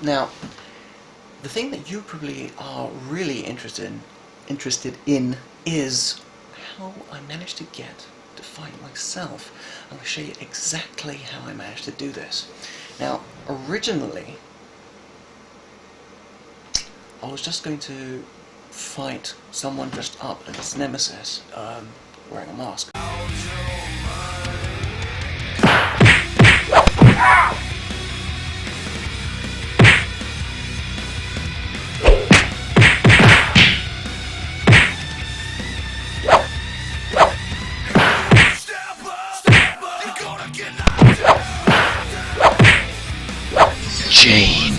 Now, the thing that you probably are really interested in is how I managed to get to fight myself. I'm going to show you exactly how I managed to do this. Now, originally, I was just going to fight someone dressed up as Nemesis, wearing a mask. Change.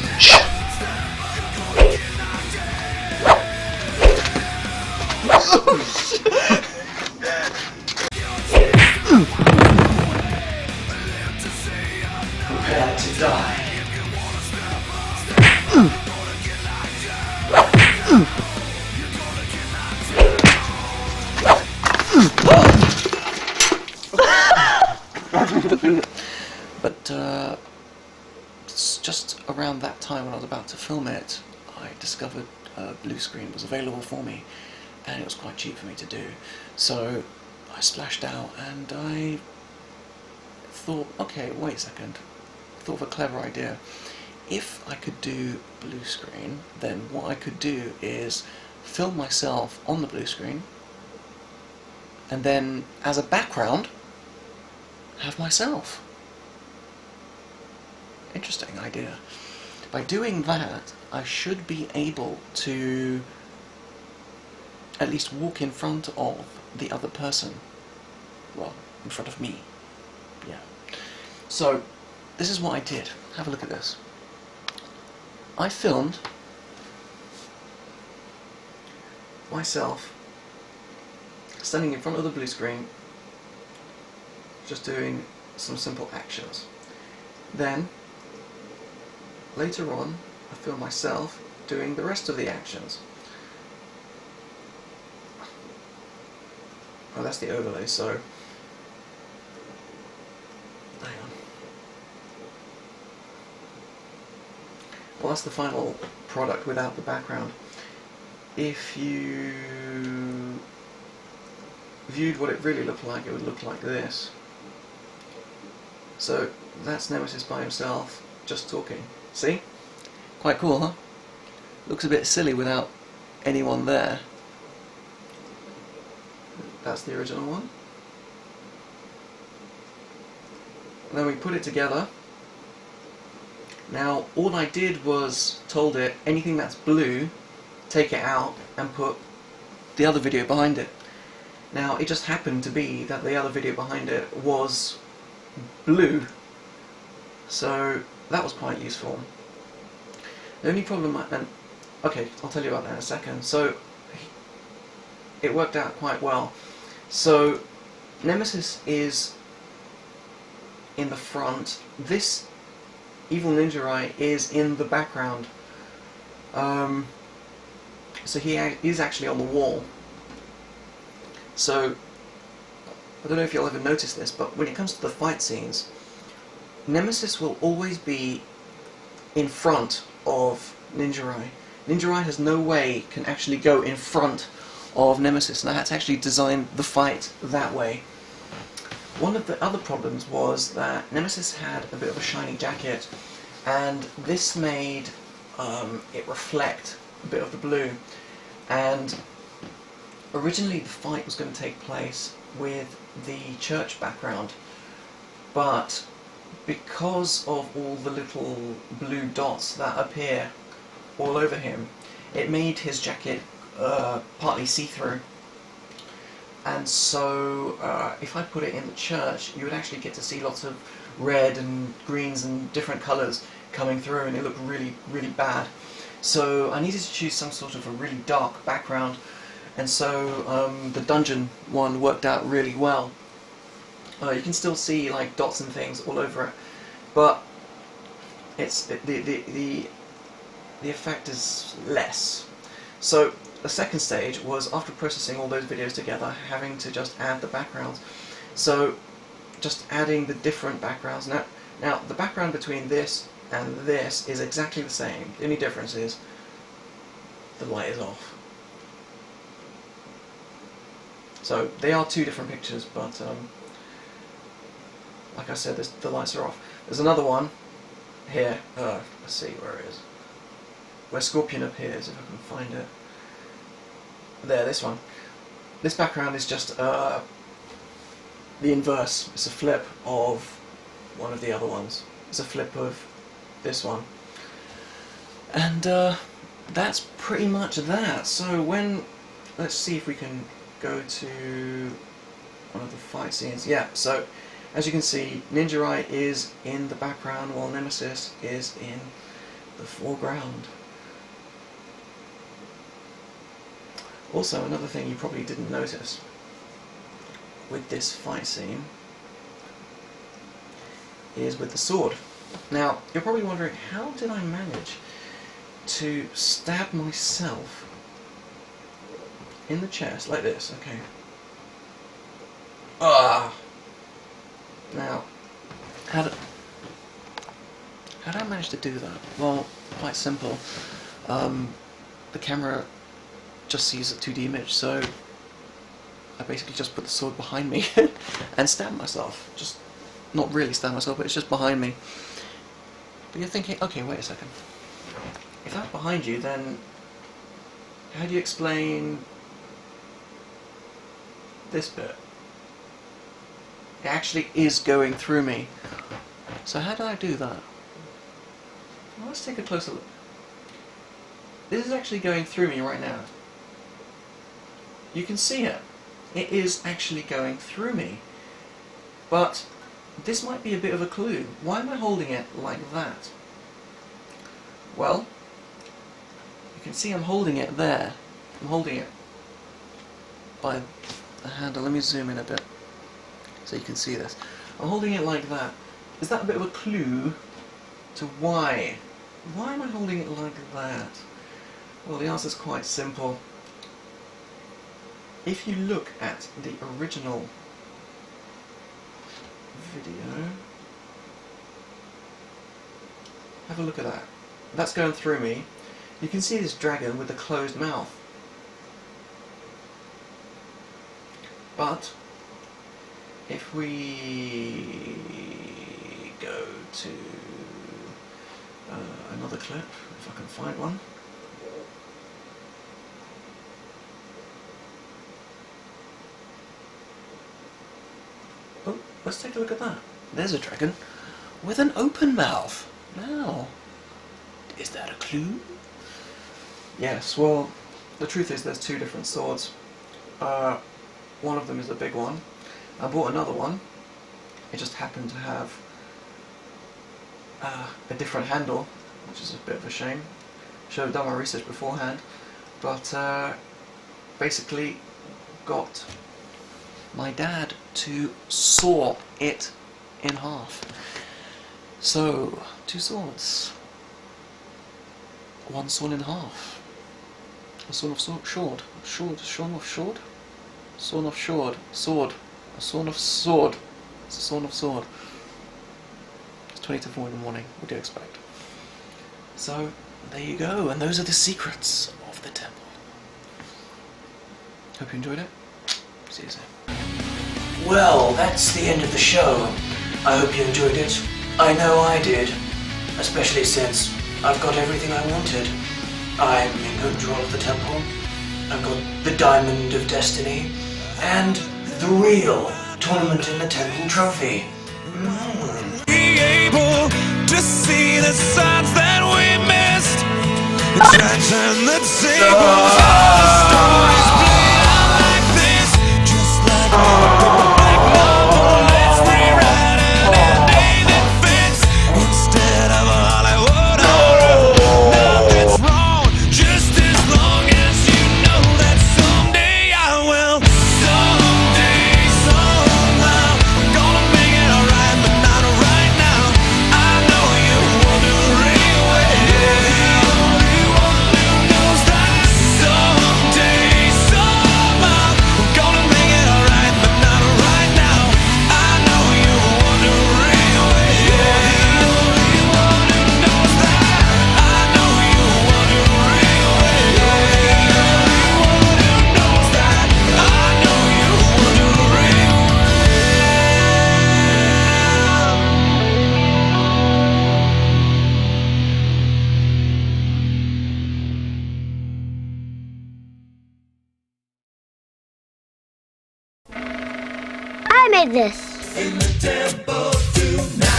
Prepare to die. But just around that time when I was about to film it, I discovered a blue screen was available for me, and it was quite cheap for me to do. So I splashed out and I thought, okay, wait a second, thought of a clever idea. If I could do blue screen, then what I could do is film myself on the blue screen, and then as a background have myself. Interesting idea. By doing that, I should be able to at least walk in front of the other person. Well, in front of me. Yeah. So, this is what I did. Have a look at this. I filmed myself standing in front of the blue screen, just doing some simple actions. Then, later on, I film myself doing the rest of the actions. Oh, that's the overlay, so hang on. Well, that's the final product without the background. If you viewed what it really looked like, it would look like this. So that's Nemesis by himself, just talking. See? Quite cool, huh? Looks a bit silly without anyone there. That's the original one. And then we put it together. Now, all I did was told it, anything that's blue, take it out and put the other video behind it. Now, it just happened to be that the other video behind it was blue. So, that was quite useful. The only problem, okay, I'll tell you about that in a second. So, it worked out quite well. So, Nemesis is in the front. This evil ninja eye is in the background. So he is actually on the wall. So, I don't know if you'll ever notice this, but when it comes to the fight scenes, Nemesis will always be in front of Ninja Eye. Ninja Eye has no way can actually go in front of Nemesis, and I had to actually design the fight that way. One of the other problems was that Nemesis had a bit of a shiny jacket, and this made it reflect a bit of the blue. And originally the fight was going to take place with the church background, but because of all the little blue dots that appear all over him, it made his jacket partly see-through. And so if I put it in the church, you would actually get to see lots of red and greens and different colours coming through, and it looked really, really bad. So I needed to choose some sort of a really dark background, and so the dungeon one worked out really well. You can still see like dots and things all over it, but it's the effect is less. So the second stage was, after processing all those videos together, having to just add the backgrounds. So just adding the different backgrounds. Now the background between this and this is exactly the same. The only difference is the light is off. So they are two different pictures, but like I said, the lights are off. There's another one here. Let's see where it is. Where Scorpion appears, if I can find it. There, this one. This background is just the inverse. It's a flip of one of the other ones. It's a flip of this one. And that's pretty much that. So let's see if we can go to one of the fight scenes. Yeah, so as you can see, Ninja is in the background while Nemesis is in the foreground. Also, another thing you probably didn't notice with this fight scene is with the sword. Now, you're probably wondering, how did I manage to stab myself in the chest like this? Okay. Now, how did I manage to do that? Well, quite simple. The camera just sees a 2D image, so I basically just put the sword behind me and stabbed myself. Just not really stabbed myself, but it's just behind me. But you're thinking, okay, wait a second. If that's behind you, then how do you explain this bit? It actually is going through me. So how do I do that? Well, let's take a closer look. This is actually going through me right now. You can see it. It is actually going through me. But this might be a bit of a clue. Why am I holding it like that? Well, you can see I'm holding it there. I'm holding it by the handle. Let me zoom in a bit so you can see this. I'm holding it like that. Is that a bit of a clue to why? Why am I holding it like that? Well, the answer is quite simple. If you look at the original video, have a look at that. That's going through me. You can see this dragon with a closed mouth. But if we go to another clip, if I can find one. Oh, let's take a look at that. There's a dragon with an open mouth. Now, is that a clue? Yes, well, the truth is there's two different swords. One of them is a big one. I bought another one. It just happened to have a different handle, which is a bit of a shame. Should have done my research beforehand. But basically got my dad to saw it in half. So, two swords. One sawn in half. A sawn of sword. Sawn of sword? Sawn of sword. Sword. A sawn of sword. It's a sawn of sword. It's 20 to 4 in the morning. What do you expect? So, there you go. And those are the secrets of the temple. Hope you enjoyed it. See you soon. Well, that's the end of the show. I hope you enjoyed it. I know I did. Especially since I've got everything I wanted. I'm in control of the temple. I've got the Diamond of Destiny. And the real Tournament in the Temple trophy. Be able to see the signs that we missed. Turn the tables, all the stories play out like this. Just like black marble, let's rewrite an ending that fits. Instead of Hollywood horror, nothing's wrong. Just as long as you know that someday I will. Someday, somehow, I'm gonna make it alright, but not right now. I know you wonder anyway. The only one who knows that. like this. In the temple tonight.